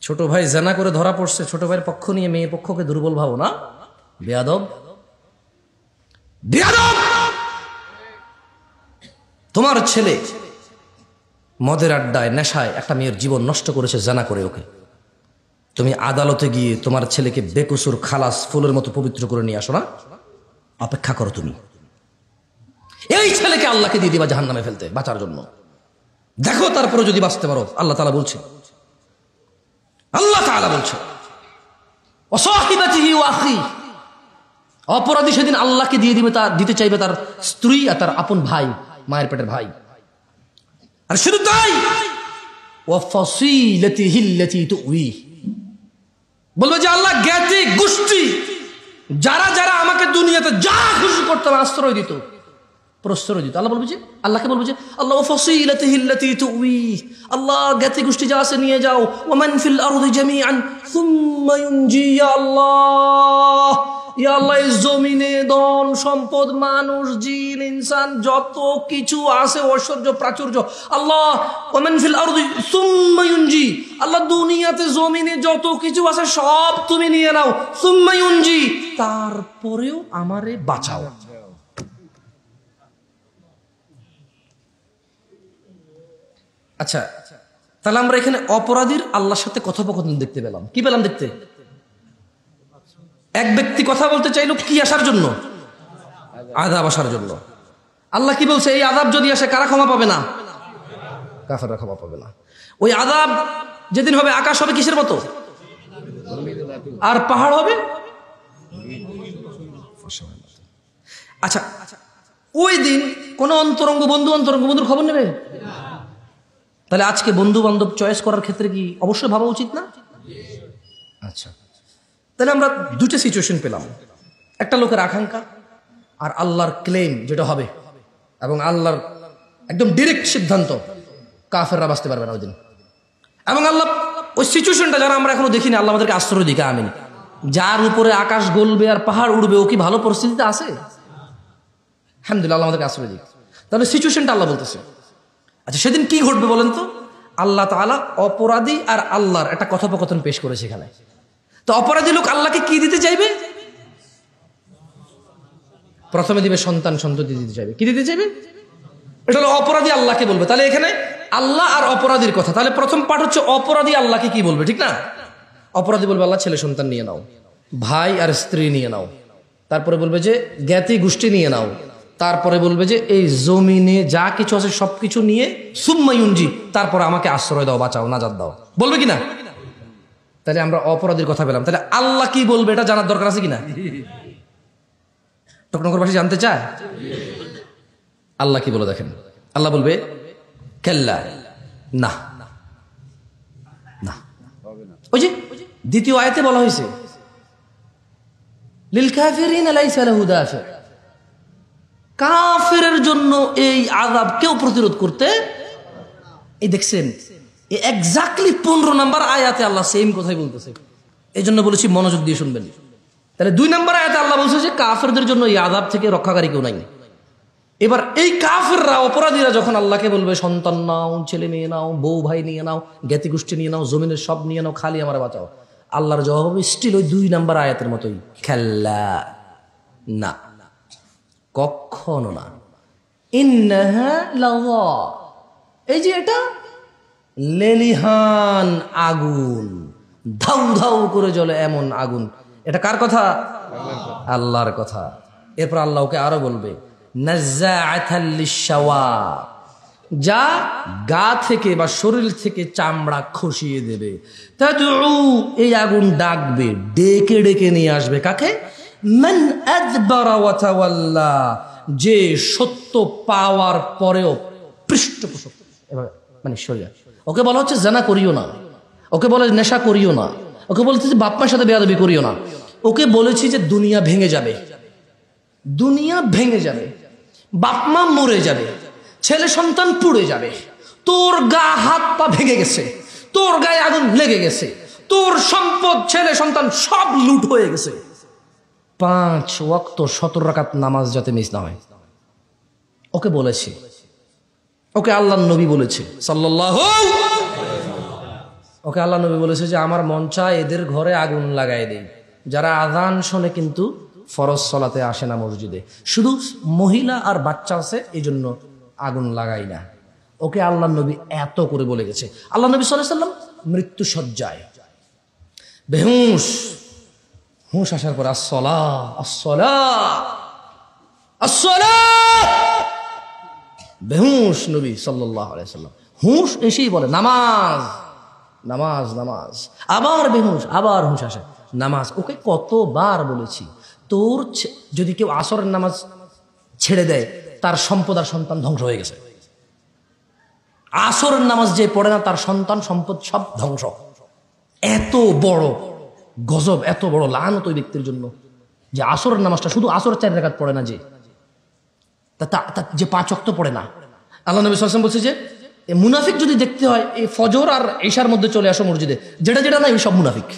ছোট ভাই জেনা করে ধরা পড়ছে, ছোট ভাইয়ের পক্ষ নিয়ে মেয়ে পক্ষকে দুর্বল ভাবো না, বেয়াদব বেয়াদব। তোমার ছেলে মদের আড্ডায় নেশায় একটা মেয়ের জীবন নষ্ট করেছে জেনা করে, ওকে তুমি আদালতে গিয়ে তোমার ছেলেকে বেকসুর খালাস ফুলের মতো পবিত্র করে নিয়ে আসো না? অপেক্ষা করো তুমি। এই ছেলেকে আল্লাহকে দিয়ে দিবা জাহান্নামে ফেলতে বাঁচার জন্য। দেখো তারপরে যদি বাঁচতে পারো। আল্লাহ তাআলা বলছে, আল্লাহ তাআলা বলছে ওয়াসাহিবাতিহি ওয়া আখি, অপরাধী সেদিন আল্লাহকে দিয়ে দিবে, তা দিতে চাইবে তার স্ত্রী আর তার আপন ভাই, মায়ের পেটের ভাই। আর শুধু তাই, ওয়া ফাসিলাতিহি আল্লাতী তুই, বলবে যে আল্লাহ জ্ঞাতি গোষ্ঠী যারা যারা আমাকে দুনিয়াতে যা খুশি করতাম আশ্রয় দিত, প্রশ্রয় দিত, আল্লাহ বলবে যে, আল্লাহকে বলবে যে আল্লাহ ওয়া ফাসিলাতিহি আল্লাতী তুই, আল্লাহ জ্ঞাতি গোষ্ঠী যা আছে নিয়ে যাও। ওয়া মান ফিল আরদি জামিআন সুম্মা ইউনজি, ইয়া আল্লাহ, ইয়া আল্লাহ এই জমিনে ধন সম্পদ মানুষ জিন ইনসান যত কিছু আছে ঐশ্বর্য প্রাচুর্য, আল্লাহ ওয়া মান ফিল আরদি সুম্মা ইউনজি, আল্লাহ দুনিয়াতে জমিনে যত কিছু আছে সব তুমি নিয়ে নাও। সুম্মা ইউনজি, তারপরেও আমারে বাঁচাও। আচ্ছা, তাহলে আমরা এখানে অপরাধীর আল্লাহর সাথে কথোপকথন দেখতে পেলাম। কি পেলাম দেখতে? এক ব্যক্তি কথা বলতে চাইল কি আসার জন্য? আযাব আসার জন্য। আল্লাহ কি বলছে? এই আযাব যদি আসে কারা ক্ষমা পাবে না? কাফেররা ক্ষমা পাবে না। ওই আযাব যেদিন হবে, আকাশ হবে কিসের মতো আর পাহাড় হবে। আচ্ছা, ওই দিন কোন অন্তরঙ্গ বন্ধুর খবর নেবে? তাহলে আজকে বন্ধু বান্ধব চয়েস করার ক্ষেত্রে কি অবশ্যই ভাবা উচিত না? আচ্ছা, তাহলে আমরা দুটো সিচুয়েশন পেলাম, একটা লোকের আকাঙ্ক্ষা আর আল্লাহর ক্লেম যেটা হবে, এবং আল্লাহর একদম ডিরেক্ট সিদ্ধান্ত, কাফেররা বাঁচতে পারবে না ওই দিন। এবং আল্লাহ ওই সিচুয়েশনটা যারা আমরা এখনো দেখিনি, আল্লাহ আমাদেরকে আশ্রয় দিকে আমিন। যার উপরে আকাশ গলবে আর পাহাড় উড়বে, ও কি ভালো পরিস্থিতিতে আছে? আলহামদুলিল্লাহ, আল্লাহ আমাদেরকে আশ্রয় দিক। তাহলে সিচুয়েশনটা আল্লাহ বলতেছে। আচ্ছা, সেদিন কি ঘটবে বলেন তো? আল্লাহ তাআলা অপরাধী আর আল্লাহর একটা কথোপকথন পেশ করেছে এখানে। তো অপরাধী লোক আল্লাহকে কি দিতে চাইবে? প্রথমে দিবে সন্তান সন্ততি দিতে চাইবে। কি দিতে চাইবে? এটা হলো অপরাধী আল্লাহকে বলবে। তাহলে এখানে আল্লাহ আর অপরাধীর কথা। তাহলে প্রথম পার্ট হচ্ছে অপরাধী আল্লাহকে কি বলবে, ঠিক না? অপরাধী বলবে আল্লাহ ছেলে সন্তান নিয়ে নাও, ভাই আর স্ত্রী নিয়ে নাও। তারপরে বলবে যে জ্ঞাতি গোষ্ঠী নিয়ে নাও। তারপরে বলবে যে এই জমিনে যা কিছু আছে সবকিছু নিয়ে সুম্মা ইউনজি, তারপরে আমাকে আশ্রয় দাও, বাঁচাও, নাজাত দাও। বলবে কিনা? তাহলে আমরা অপরাধীর কথা পেলাম। তাহলে আল্লাহ কি বলবে এটা জানার দরকার আছে কিনা? টকনগরবাসী জানতে চায় আল্লাহ কি বলে। দেখেন, আল্লাহ বলবে কাল্লা, না না। ওই যে দ্বিতীয় আয়াতে বলা হয়েছে লিল কাফিরিনা লাইসা লাহু দাফি, কাফেরের জন্য এই আযাব কেউ প্রতিরোধ করতে। এই দেখছেন, এক্স্যাক্টলি 15 নম্বর আয়াতে আল্লাহ সেম কথাই বলতেছে। এই জন্য বলেছি মনোযোগ দিয়ে শুনবেন। তাহলে 2 নম্বর আয়াতে আল্লাহ বলছে যে কাফেরদের জন্য এই আযাব থেকে রক্ষাকারী কেউ নাই। এবার এই কাফেররা, অপরাধীরা যখন আল্লাহকে বলবে সন্তান নাও, ছেলে মেয়ে নাও, বউ ভাই নিয়ে নাও, জ্ঞাতি গোষ্ঠী নিয়ে নাও, জমিনের সব নিয়ে নাও, খালি আমার বাঁচাও, আল্লাহর জবাব হবে স্টিল ওই 2 নম্বর আয়াতের মতোই, খাল্লা, না, কখনো না। ইন্নাহা লাযা, এই যে এটা লেলিহান আগুন, ধাউ ধাউ করে জ্বলে এমন আগুন। এটা কার কথা? আল্লাহর কথা। এরপর আল্লাহ ওকে আরো বলবে নাজ্জাআতাল লিশাওয়া, যা গা থেকে বা শরীর থেকে চামড়া খসিয়ে দেবে। তাদউ, এই আগুন ডাকবে, ডেকে ডেকে নিয়ে আসবে কাকে? মান আদবারা ওয়া তাওয়াল্লা, যে সত্য পাওয়ার পরেও পৃষ্ঠপোষক, মানে সরিয়া। ওকে বলা হচ্ছে জানা করিও না, ওকে বলে নেশা করিও না, ওকে বলছে যে বাপ মার সাথে বেয়াদবি করিও না, ওকে বলেছি যে দুনিয়া ভেঙে যাবে, দুনিয়া ভেঙে যাবে, বাপ মা মরে যাবে, ছেলে সন্তান পুড়ে যাবে, তোর গা হাত পা ভেঙে গেছে, তোর গায়ে আগুন লেগে গেছে, তোর সম্পদ ছেলে সন্তান সব লুট হয়ে গেছে, 5 ওয়াক্ত 17 রাকাত নামাজ যাতে মিস না হয়। ওকে বলেছি, ওকে আল্লাহর নবী বলেছে সাল্লাল্লাহু। ওকে আল্লাহ নবী বলেছে যে আমার মন চায় এদের ঘরে আগুন লাগাই দেই, যারা আযান শোনে কিন্তু ফরজ সালাতে আসে না মসজিদে, শুধু মহিলা আর বাচ্চা আছে এই জন্য আগুন লাগাই না। ওকে আল্লাহ নবী এত করে বলে গেছে। আল্লাহ নবী সাল্লাল্লাহু আলাইহি ওয়াসাল্লাম মৃত্যু শয্যায়, বেহুশ, হুঁশ আসার পর আসসালাহ আসসালাহ আসসালাহ, বেহুশ নবী সাল্লাল্লাহু আলাইহি ওয়াসাল্লাম, হুঁশ এসেই বলে নামাজ নামাজ নামাজ, আবার বেহুশ, আবার হুঁশ আসে নামাজ। ওকে কতবার বলেছি তোর যদি কেউ আসরের নামাজ ছেড়ে দেয় তার সম্পদ আর সন্তান ধ্বংস হয়ে গেছে। আসরের নামাজ যে পড়ে না তার সন্তান সম্পদ সব ধ্বংস। এত বড় গজব, এত বড় লানত ওই ব্যক্তির জন্য যে আসরের নামাজটা শুধু আসরের 4 রাকাত পড়ে না, যে যে 5 ওয়াক্ত পড়ে না। আল্লাহ নবী সাল্লাল্লাহু আলাইহি ওয়াসাল্লাম বলছে যে মুনাফিক যদি দেখতে হয় এই ফজর আর ঈশার মধ্যে চলে আসো মসজিদে, যেটা যেটা নাই ওই সব মুনাফিক।